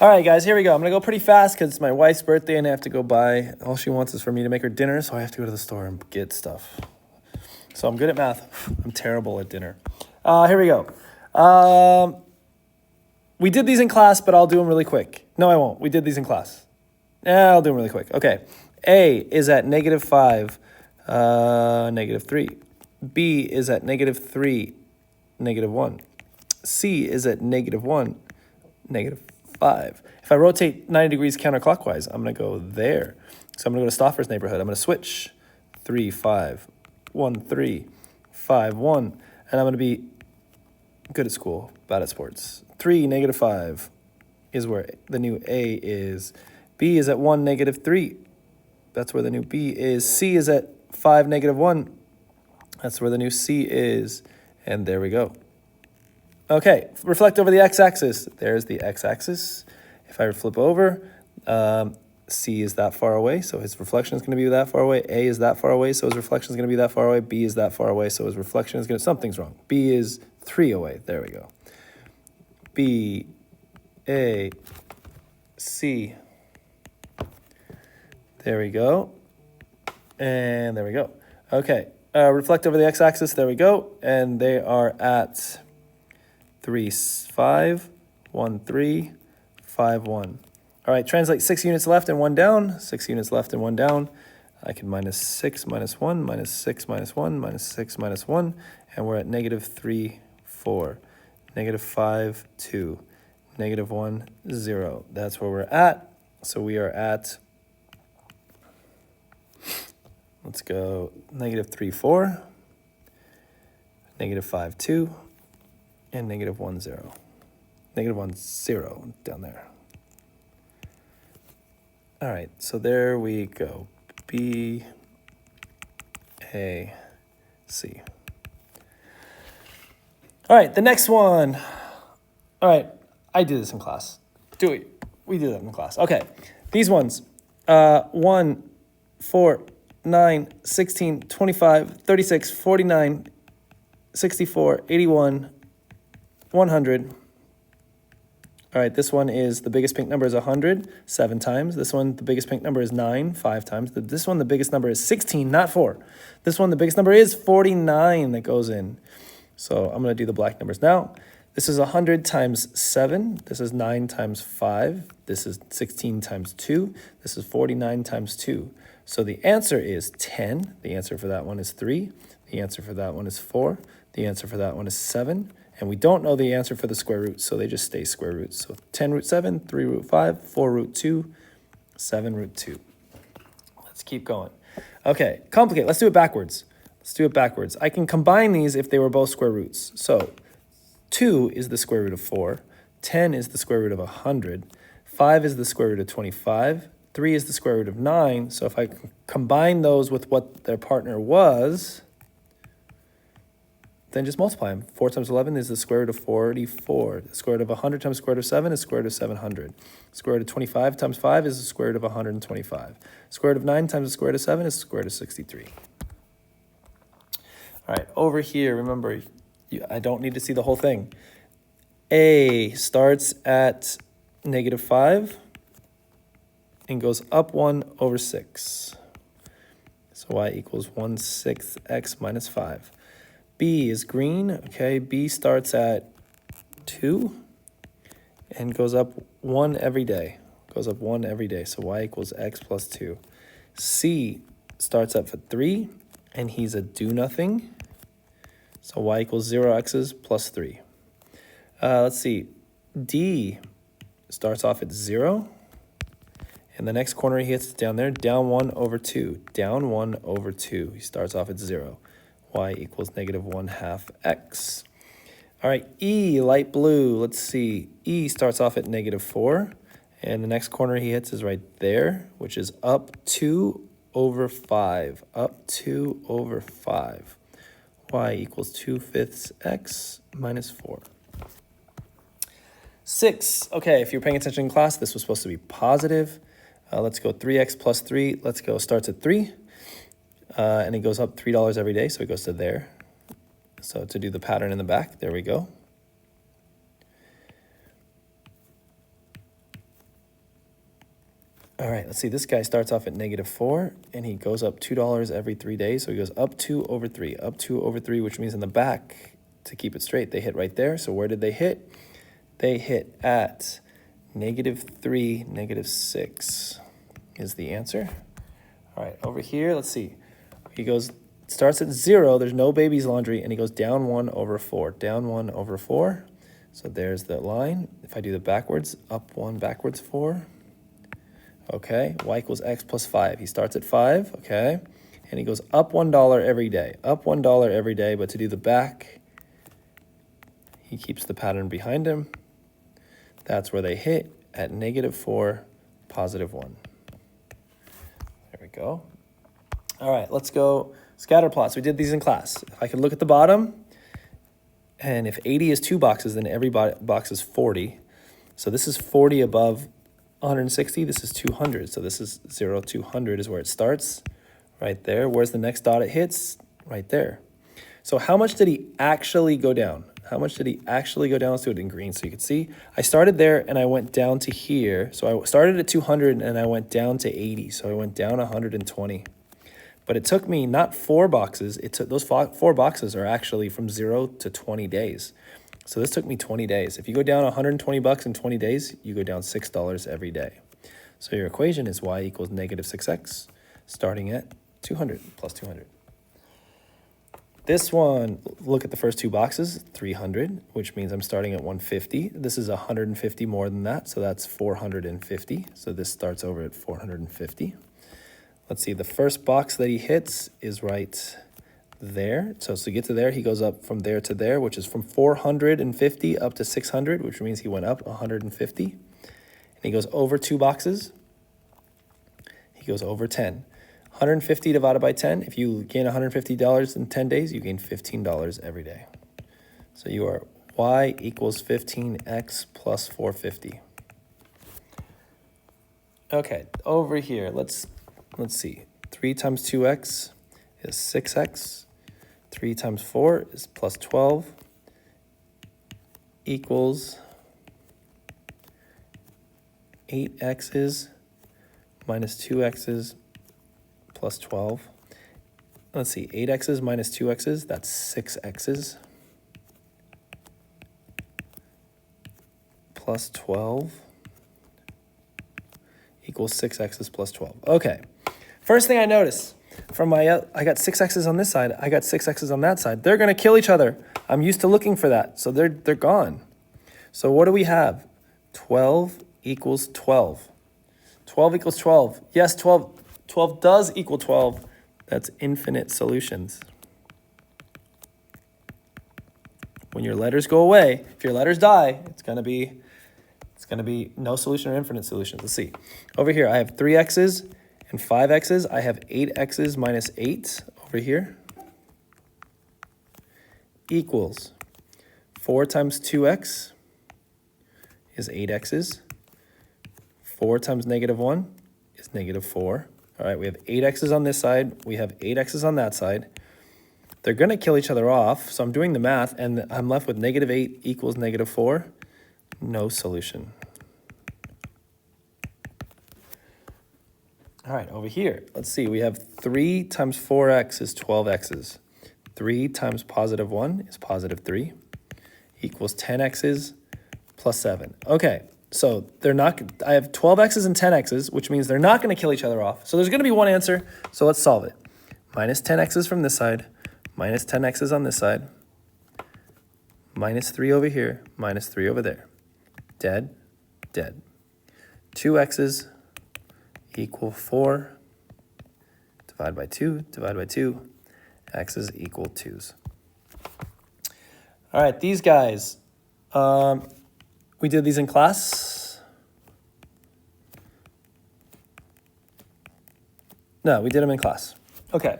All right, guys, here we go. I'm going to go pretty fast because it's my wife's birthday and I have to go buy. All she wants is for me to make her dinner, so I have to go to the store and get stuff. So I'm good at math. I'm terrible at dinner. Here we go. We did these in class, but I'll do them really quick. No, I won't. We did these in class. I'll do them really quick. Okay. A is at -5, -3. B is at -3, -1. C is at -1, -5. If I rotate 90 degrees counterclockwise, I'm going to go there. So I'm going to go to Stauffer's neighborhood. I'm going to switch 3, 5, 1, 3, 5, 1. And I'm going to be good at school, bad at sports. 3, -5 is where the new A is. B is at 1, -3. That's where the new B is. C is at 5, -1. That's where the new C is. And there we go. Okay, reflect over the x-axis. There's the x-axis. If I flip over, C is that far away, so his reflection is going to be that far away. A is that far away, so his reflection is going to be that far away. B is that far away, so his reflection is going to... Something's wrong. B is 3 away. There we go. B, A, C. There we go. And there we go. Okay, reflect over the x-axis. There we go. And they are at 3, 5, 1, 3, 5, 1. All right, translate 6 units left and 1 down. 6 units left and 1 down. I can -6, -1, -6, -1, -6, -1. And we're at -3, 4, -5, 2, -1, 0. That's where we're at. So we are at, let's go -3, 4, -5, 2, and -1, 0. -1, 0 down there. All right, so there we go. B, A, C. All right, the next one. All right, I did this in class. We did that in class. Okay, these ones. 1, 4, 9, 16, 25, 36, 49, 64, 81, 100. All right, this one is the biggest pink number is 100, 7 times. This one, the biggest pink number is 9, 5 times. This one, the biggest number is 16, not 4. This one, the biggest number is 49 that goes in. So I'm going to do the black numbers now. This is 100 times 7. This is 9 times 5. This is 16 times 2. This is 49 times 2. So the answer is 10. The answer for that one is 3. The answer for that one is 4. The answer for that one is 7. And we don't know the answer for the square roots, so they just stay square roots. So 10 root 7, 3 root 5, 4 root 2, 7 root 2. Let's keep going. Okay, complicate. Let's do it backwards. I can combine these if they were both square roots. So 2 is the square root of 4. 10 is the square root of 100. 5 is the square root of 25. 3 is the square root of 9. So if I combine those with what their partner was, then just multiply them. 4 times 11 is the square root of 44. The square root of 100 times the square root of 7 is the square root of 700. The square root of 25 times 5 is the square root of 125. The square root of 9 times the square root of 7 is the square root of 63. All right, over here, remember, I don't need to see the whole thing. A starts at -5 and goes up 1 over 6. So y equals 1/6 x minus 5. B is green, okay? B starts at 2 and goes up 1 every day. So y equals x plus 2. C starts up at 3 and he's a do-nothing. So y equals 0x's plus 3. Let's see. D starts off at 0. And the next corner he hits down there, down 1 over 2. Down 1 over 2. He starts off at 0. Y equals -1/2 x. All right, E, light blue. Let's see. E starts off at -4. And the next corner he hits is right there, which is up 2 over 5. Up 2 over 5. Y equals 2/5 x minus 4. 6. Okay, if you're paying attention in class, this was supposed to be positive. Let's go 3x plus 3. Let's go, starts at 3. And it goes up $3 every day, so it goes to there. So to do the pattern in the back, there we go. All right, let's see. This guy starts off at -4, and he goes up $2 every 3 days. So he goes up 2 over 3, up 2 over 3, which means in the back, to keep it straight, they hit right there. So where did they hit? They hit at -3, -6 is the answer. All right, over here, let's see. He starts at 0, there's no baby's laundry, and he goes down 1 over 4, down 1 over 4. So there's the line. If I do the backwards, up 1, backwards 4. Okay, y equals x plus 5. He starts at 5, okay, and he goes up $1 every day, up $1 every day, but to do the back, he keeps the pattern behind him. That's where they hit at -4, +1. There we go. All right, let's go scatter plots. We did these in class. If I could look at the bottom, and if 80 is 2 boxes, then every box is 40. So this is 40 above 160, this is 200. So this is 0, 200 is where it starts, right there. Where's the next dot it hits? Right there. So how much did he actually go down? How much did he actually go down? Let's do it in green so you can see. I started there and I went down to here. So I started at 200 and I went down to 80. So I went down 120. But it took me not 4 boxes. It took those 4 boxes are actually from 0 to 20 days. So this took me 20 days. If you go down $120 in 20 days, you go down $6 every day. So your equation is y equals -6x, starting at 200 plus 200. This one, look at the first 2 boxes, 300, which means I'm starting at 150. This is 150 more than that, so that's 450. So this starts over at 450. Let's see, the first box that he hits is right there. So to get to there, he goes up from there to there, which is from 450 up to 600, which means he went up 150. And he goes over 2 boxes. He goes over 10. 150 divided by 10, if you gain $150 in 10 days, you gain $15 every day. So you are y equals 15x plus 450. Okay, over here, let's see. 3 times 2x is 6x. 3 times 4 is plus 12 equals 8x's minus 2x's plus 12. Let's see, 8x's minus 2x's, that's 6x's plus 12 equals 6x's plus 12. Okay, first thing I notice from I got 6x's on this side, I got 6x's on that side. They're gonna kill each other. I'm used to looking for that, so they're gone. So what do we have? 12 equals 12. 12 equals 12. Yes, 12 does equal 12. That's infinite solutions. When your letters go away, if your letters die, it's gonna be no solution or infinite solutions. Let's see. Over here, I have 3x's and 5x's. I have 8x's minus 8 over here equals 4 times 2x is 8x's. 4 times -1 is -4. All right, we have 8x's on this side. We have 8x's on that side. They're going to kill each other off, so I'm doing the math, and I'm left with -8 equals -4. No solution. All right, over here, let's see. We have 3 times 4x is 12x's. 3 times +1 is +3 equals 10x's plus 7. Okay, so I have 12x's and 10x's, which means they're not going to kill each other off. So there's going to be one answer, so let's solve it. Minus 10x's from this side, minus 10x's on this side, minus 3 over here, minus 3 over there. Dead, dead. 2x's equal 4, divide by 2, divide by 2, x's equal 2's. All right, these guys, we did these in class. No, we did them in class. Okay,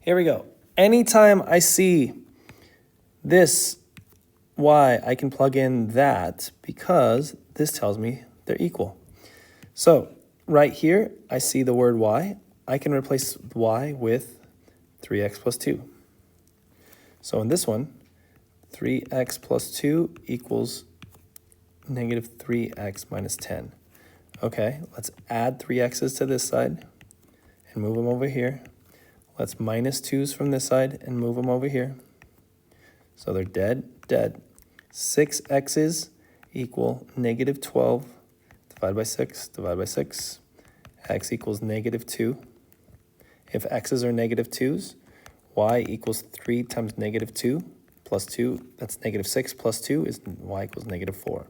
here we go. Anytime I see this y, I can plug in that because this tells me they're equal. So right here, I see the word y. I can replace y with 3x plus 2. So in this one, 3x plus 2 equals -3x minus 10. Okay, let's add 3x's to this side and move them over here. Let's minus 2's from this side and move them over here. So they're dead. 6x's equal negative 12 divided by 6, divide by 6. X equals negative 2. If x's are negative 2's, y equals 3 times negative 2 plus 2. That's negative 6 plus 2 is y equals negative 4.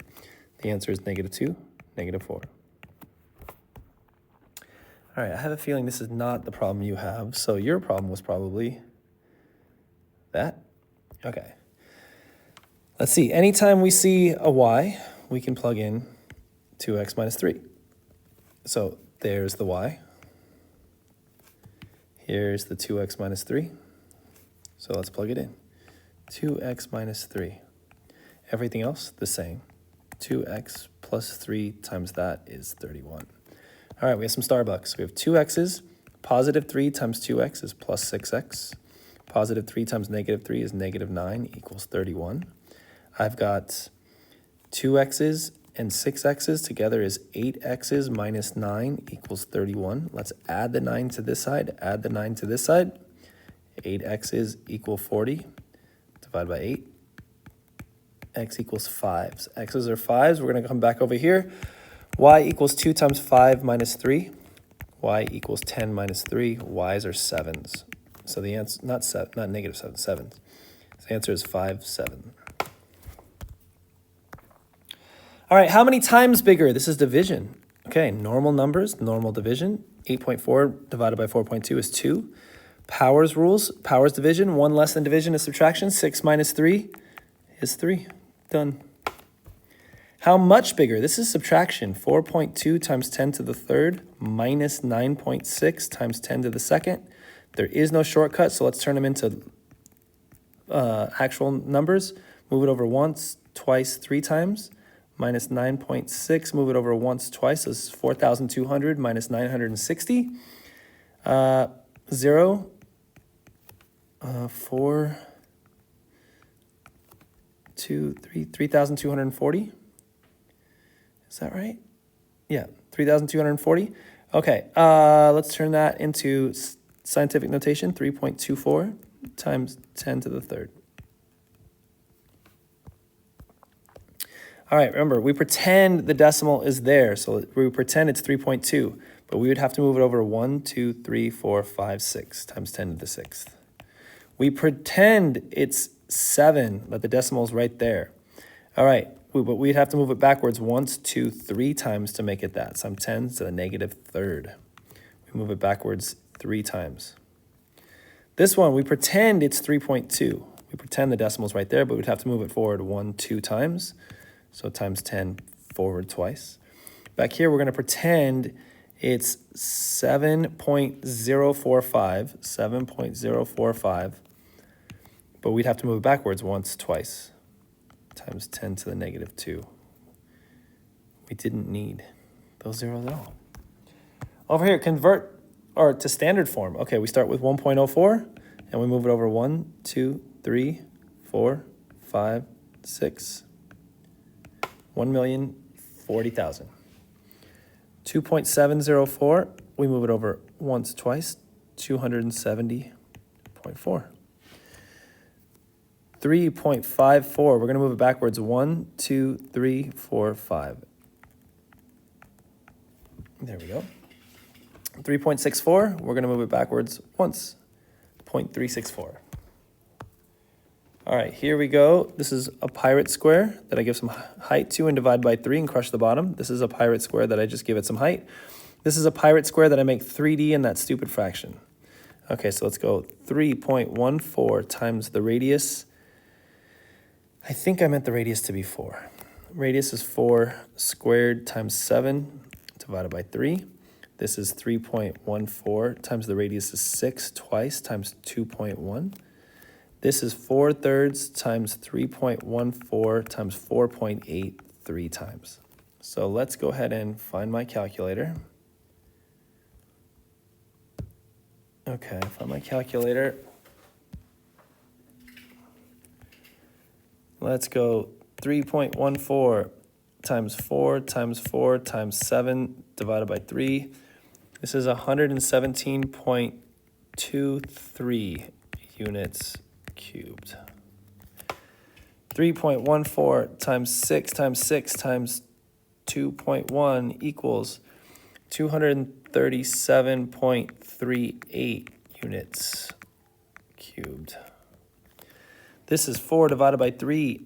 The answer is negative 2, negative 4. All right, I have a feeling this is not the problem you have. So your problem was probably that. Okay. Let's see. Anytime we see a y, we can plug in 2x minus 3. So there's the y. Here's the 2x minus 3. So let's plug it in. 2x minus 3. Everything else, the same. 2x plus 3 times that is 31. All right, we have some Starbucks. We have 2x's. Positive 3 times 2x is plus 6x. Positive 3 times negative 3 is negative 9 equals 31. I've got 2x's and 6x's together is 8x's minus 9 equals 31. Let's add the 9 to this side, add the 9 to this side. 8x's equal 40, divide by 8. X equals 5s. X's are 5s. We're going to come back over here. Y equals 2 times 5 minus 3. Y equals 10 minus 3. Y's are 7s. So the answer, not negative 7, 7s. The answer is 5, 7. All right, how many times bigger? This is division. Okay, normal numbers, normal division. 8.4 divided by 4.2 is 2. Powers rules, powers division. 1 less than division is subtraction. 6 minus 3 is 3. Done. How much bigger? This is subtraction. 4.2 times 10 to the third minus 9.6 times 10 to the second. There is no shortcut, so let's turn them into actual numbers. Move it over once, twice, 3 times. Minus 9.6, move it over once, twice. So this is 4,200 minus 960. 0, 4, 2, 3, 3,240. Is that right? Yeah, 3,240. Okay, let's turn that into scientific notation. 3.24 times 10 to the third. All right, remember, we pretend the decimal is there. So we pretend it's 3.2, but we would have to move it over 1, 2, 3, 4, 5, 6 times 10 to the sixth. We pretend it's 7, that the decimal is right there. All right, but we'd have to move it backwards once, 2, 3 times to make it that. Some 10 to the negative third. We move it backwards 3 times. This one, we pretend it's 3.2. We pretend the decimal's right there, but we'd have to move it forward 1, 2 times. So times 10 forward twice. Back here, we're going to pretend it's 7.045, 7.045, but we'd have to move it backwards once, twice, times 10 to the negative 2. We didn't need those zeros at all. Over here, convert or to standard form. Okay, we start with 1.04, and we move it over 1, 2, 3, 4, 5, 6, 1,040,000. 2.704, we move it over once, twice, 270.4. 3.54, we're going to move it backwards 1, 2, 3, 4, 5. There we go. 3.64, we're going to move it backwards once, 0.364. All right, here we go. This is a pirate square that I give some height to and divide by 3 and crush the bottom. This is a pirate square that I just give it some height. This is a pirate square that I make 3D in that stupid fraction. Okay, so let's go 3.14 times the radius. I think I meant the radius to be 4. Radius is 4 squared times 7 divided by 3. This is 3.14 times the radius is 6 twice times 2.1. This is 4/3 times 3.14 times 4.8 3 times. So let's go ahead and find my calculator. Okay, find my calculator. Let's go 3.14 times 4 times 4 times 7 divided by 3. This is 117.23 units cubed. 3.14 times 6 times 6 times 2.1 equals 237.38 units cubed. This is 4 divided by 3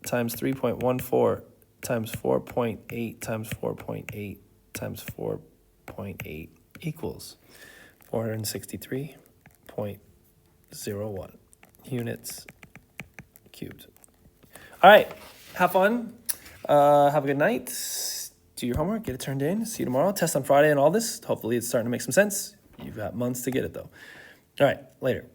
times 3.14 times 4.8 times 4.8 times 4.8 equals 463.01 units cubed. All right, have fun. Have a good night. Do your homework, get it turned in. See you tomorrow. Test on Friday and all this. Hopefully it's starting to make some sense. You've got months to get it though. All right, later.